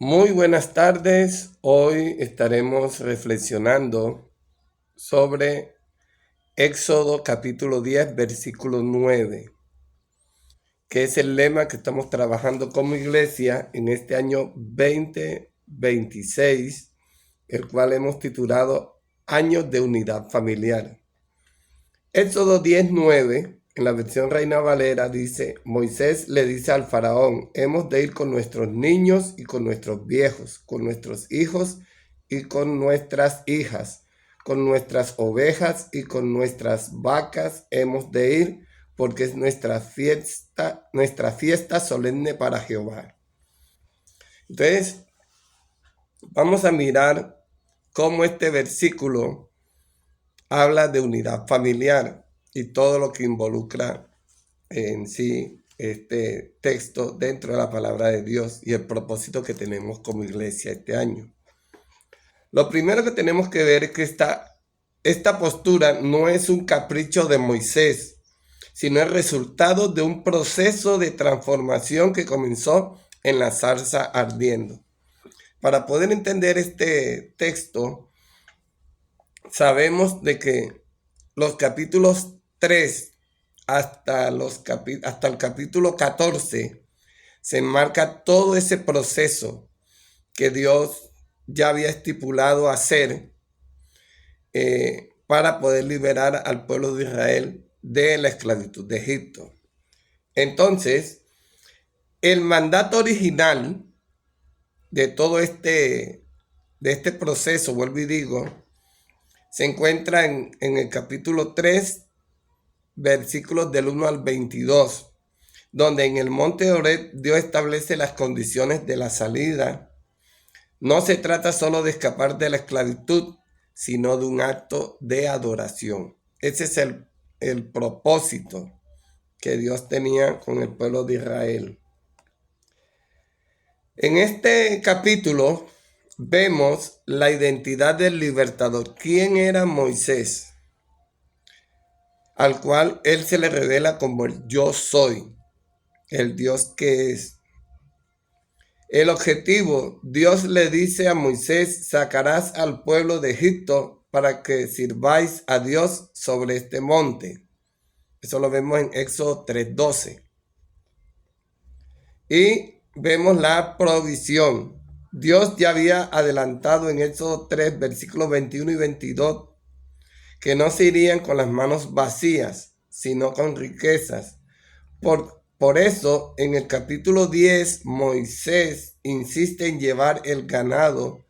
Muy buenas tardes. Hoy estaremos reflexionando sobre Éxodo capítulo 10, versículo 9, que es el lema que estamos trabajando como iglesia en este año 2026, el cual hemos titulado Años de Unidad Familiar. Éxodo 10:9, en la versión Reina Valera, dice: Moisés le dice al faraón, hemos de ir con nuestros niños y con nuestros viejos, con nuestros hijos y con nuestras hijas, con nuestras ovejas y con nuestras vacas hemos de ir, porque es nuestra fiesta solemne para Jehová. Entonces, vamos a mirar cómo este versículo habla de unidad familiar y todo lo que involucra en sí este texto dentro de la palabra de Dios y el propósito que tenemos como iglesia este año. Lo primero que tenemos que ver es que esta postura no es un capricho de Moisés, sino el resultado de un proceso de transformación que comenzó en la zarza ardiendo. Para poder entender este texto, sabemos de que los capítulos 3 hasta el capítulo 14 se enmarca todo ese proceso que Dios ya había estipulado hacer para poder liberar al pueblo de Israel de la esclavitud de Egipto. Entonces, el mandato original de todo de este proceso, vuelvo y digo, se encuentra en el capítulo 3, versículos del 1 al 22, donde en el monte Horeb Dios establece las condiciones de la salida. No se trata solo de escapar de la esclavitud, sino de un acto de adoración. Ese es el propósito que Dios tenía con el pueblo de Israel. En este capítulo vemos la identidad del libertador. ¿Quién era Moisés? Al cual él se le revela como el yo soy, el Dios que es. El objetivo, Dios le dice a Moisés, sacarás al pueblo de Egipto para que sirváis a Dios sobre este monte. Eso lo vemos en Éxodo 3:12. Y vemos la provisión. Dios ya había adelantado en Éxodo 3, versículos 21 y 22, que no se irían con las manos vacías, sino con riquezas. Por eso, en el capítulo 10, Moisés insiste en llevar el ganado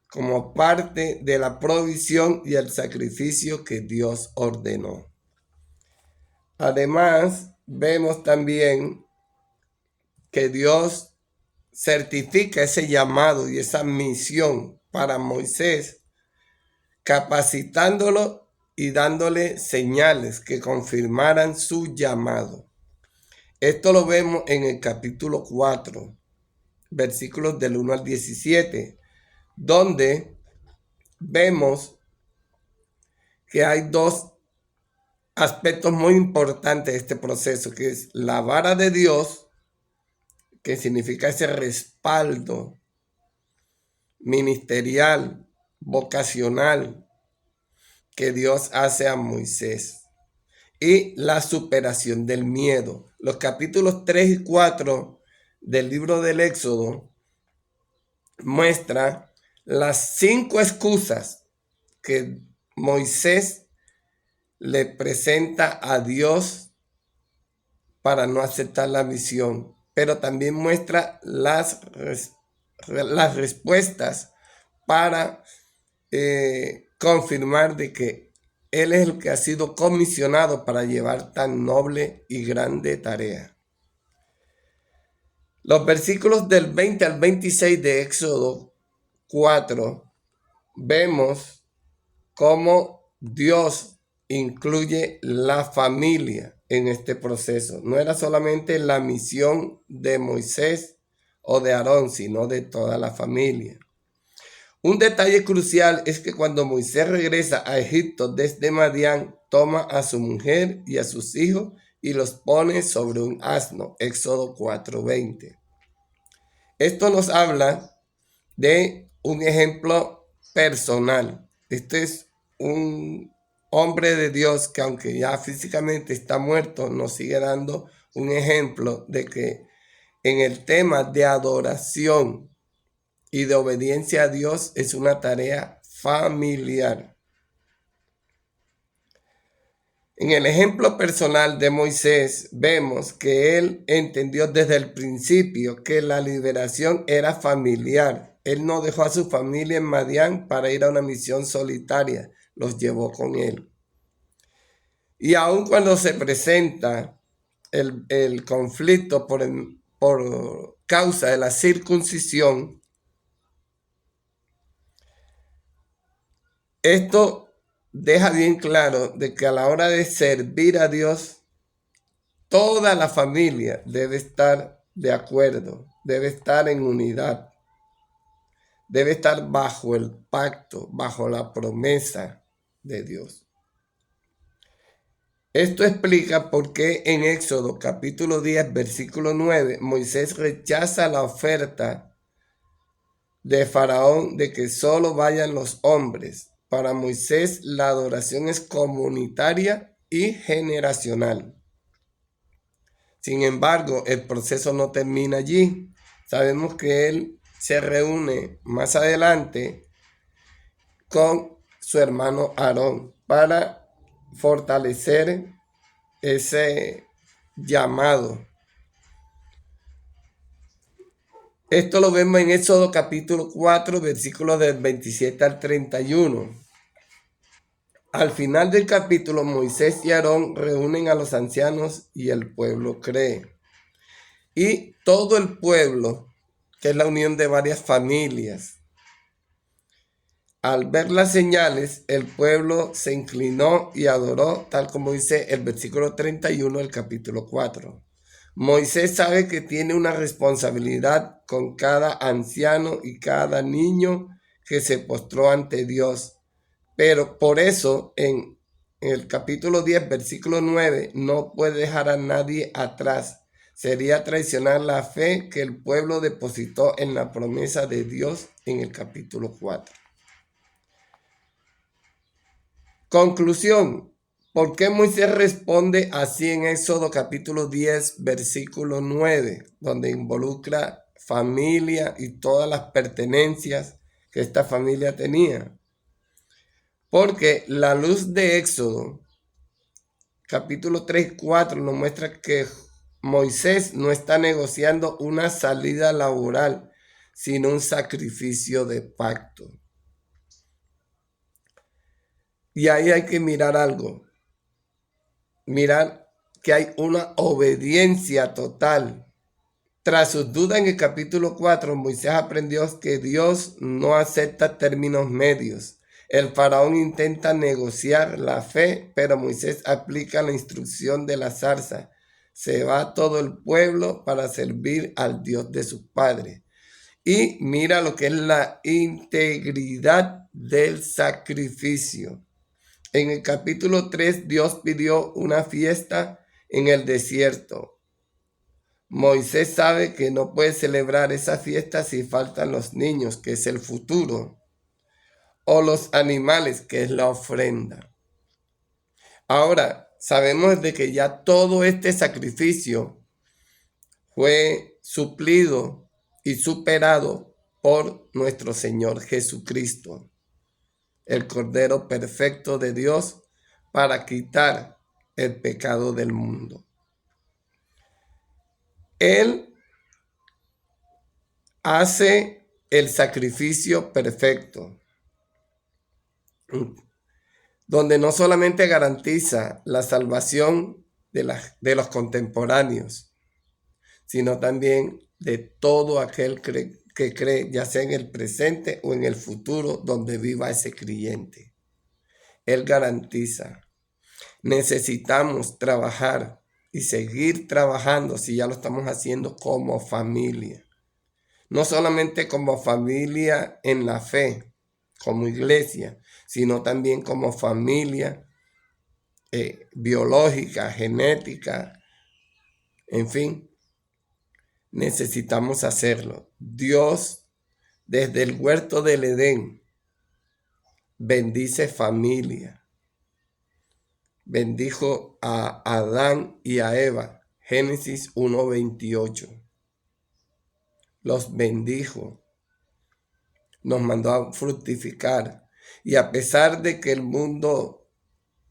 como parte de la provisión y el sacrificio que Dios ordenó. Además, vemos también que Dios certifica ese llamado y esa misión para Moisés, capacitándolo y dándole señales que confirmaran su llamado. Esto lo vemos en el capítulo 4, versículos del 1 al 17, donde vemos que hay dos aspectos muy importantes de este proceso, que es la vara de Dios, que significa ese respaldo ministerial, vocacional, que Dios hace a Moisés, y la superación del miedo. Los capítulos 3 y 4 del libro del Éxodo muestra las 5 excusas que Moisés le presenta a Dios para no aceptar la misión, pero también muestra las respuestas para confirmar de que Él es el que ha sido comisionado para llevar tan noble y grande tarea. Los versículos del 20 al 26 de Éxodo 4 vemos cómo Dios incluye la familia en este proceso. No era solamente la misión de Moisés o de Aarón, sino de toda la familia. Un detalle crucial es que cuando Moisés regresa a Egipto desde Madián, toma a su mujer y a sus hijos y los pone sobre un asno. Éxodo 4:20. Esto nos habla de un ejemplo personal. Este es un hombre de Dios que, aunque ya físicamente está muerto, nos sigue dando un ejemplo de que en el tema de adoración y de obediencia a Dios es una tarea familiar. En el ejemplo personal de Moisés vemos que él entendió desde el principio que la liberación era familiar. Él no dejó a su familia en Madián para ir a una misión solitaria, los llevó con él. Y aun cuando se presenta el conflicto por causa de la circuncisión, esto deja bien claro de que a la hora de servir a Dios, toda la familia debe estar de acuerdo, debe estar en unidad, debe estar bajo el pacto, bajo la promesa de Dios. Esto explica por qué en Éxodo capítulo 10, versículo 9, Moisés rechaza la oferta de Faraón de que solo vayan los hombres. Para Moisés la adoración es comunitaria y generacional. Sin embargo, el proceso no termina allí. Sabemos que él se reúne más adelante con su hermano Aarón para fortalecer ese llamado. Esto lo vemos en Éxodo capítulo 4, versículos del 27 al 31. Al final del capítulo, Moisés y Aarón reúnen a los ancianos y el pueblo cree. Y todo el pueblo, que es la unión de varias familias, al ver las señales, el pueblo se inclinó y adoró, tal como dice el versículo 31 del capítulo 4. Moisés sabe que tiene una responsabilidad con cada anciano y cada niño que se postró ante Dios. Pero por eso en el capítulo 10, versículo 9, no puede dejar a nadie atrás. Sería traicionar la fe que el pueblo depositó en la promesa de Dios en el capítulo 4. Conclusión. ¿Por qué Moisés responde así en Éxodo capítulo 10, versículo 9, donde involucra familia y todas las pertenencias que esta familia tenía? Porque la luz de Éxodo capítulo 3, 4 nos muestra que Moisés no está negociando una salida laboral, sino un sacrificio de pacto. Y ahí hay que mirar algo. Mirar que hay una obediencia total. Tras sus dudas en el capítulo 4, Moisés aprendió que Dios no acepta términos medios. El faraón intenta negociar la fe, pero Moisés aplica la instrucción de la zarza. Se va todo el pueblo para servir al Dios de sus padres. Y mira lo que es la integridad del sacrificio. En el capítulo 3, Dios pidió una fiesta en el desierto. Moisés sabe que no puede celebrar esa fiesta si faltan los niños, que es el futuro, o los animales, que es la ofrenda. Ahora, sabemos de que ya todo este sacrificio fue suplido y superado por nuestro Señor Jesucristo, el Cordero perfecto de Dios, para quitar el pecado del mundo. Él hace el sacrificio perfecto, donde no solamente garantiza la salvación de los contemporáneos, sino también de todo aquel que cree, ya sea en el presente o en el futuro, donde viva ese creyente. Él garantiza. Necesitamos trabajar y seguir trabajando, si ya lo estamos haciendo, como familia. No solamente como familia en la fe, como iglesia, sino también como familia biológica, genética, en fin. Necesitamos hacerlo. Dios Desde el huerto del Edén, bendice familia. Bendijo a Adán y a Eva. Génesis 1:28. Los bendijo. Nos mandó a fructificar. Y a pesar de que el mundo,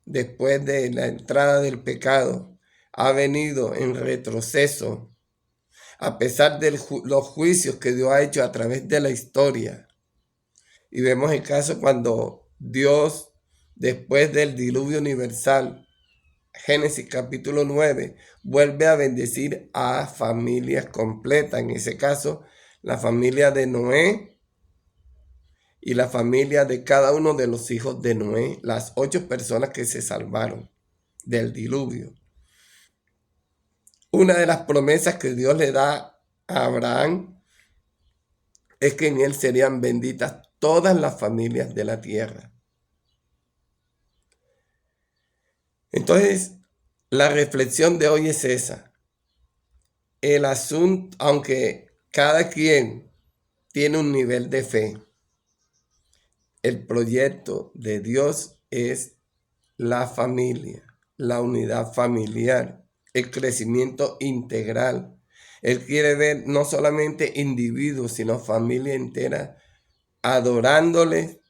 después de la entrada del pecado, ha venido en retroceso, a pesar de los juicios que Dios ha hecho a través de la historia, y vemos el caso cuando Dios, después del diluvio universal, Génesis capítulo 9, vuelve a bendecir a familias completas. En ese caso, la familia de Noé y la familia de cada uno de los hijos de Noé, las 8 personas que se salvaron del diluvio. Una de las promesas que Dios le da a Abraham es que en él serían benditas todas las familias de la tierra. Entonces, la reflexión de hoy es esa. El asunto, aunque cada quien tiene un nivel de fe, el proyecto de Dios es la familia, la unidad familiar, el crecimiento integral. Él quiere ver no solamente individuos, sino familia entera, adorándole,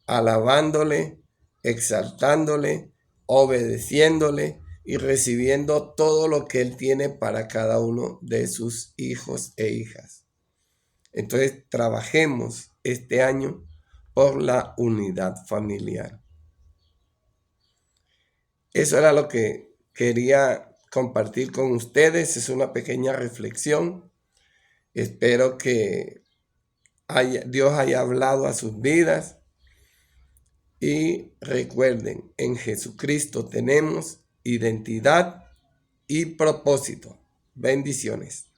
alabándole, exaltándole, obedeciéndole y recibiendo todo lo que Él tiene para cada uno de sus hijos e hijas. Entonces, trabajemos este año por la unidad familiar. Eso era lo que quería compartir con ustedes. Es una pequeña reflexión. Espero que Dios haya hablado a sus vidas. Y recuerden, en Jesucristo tenemos identidad y propósito. Bendiciones.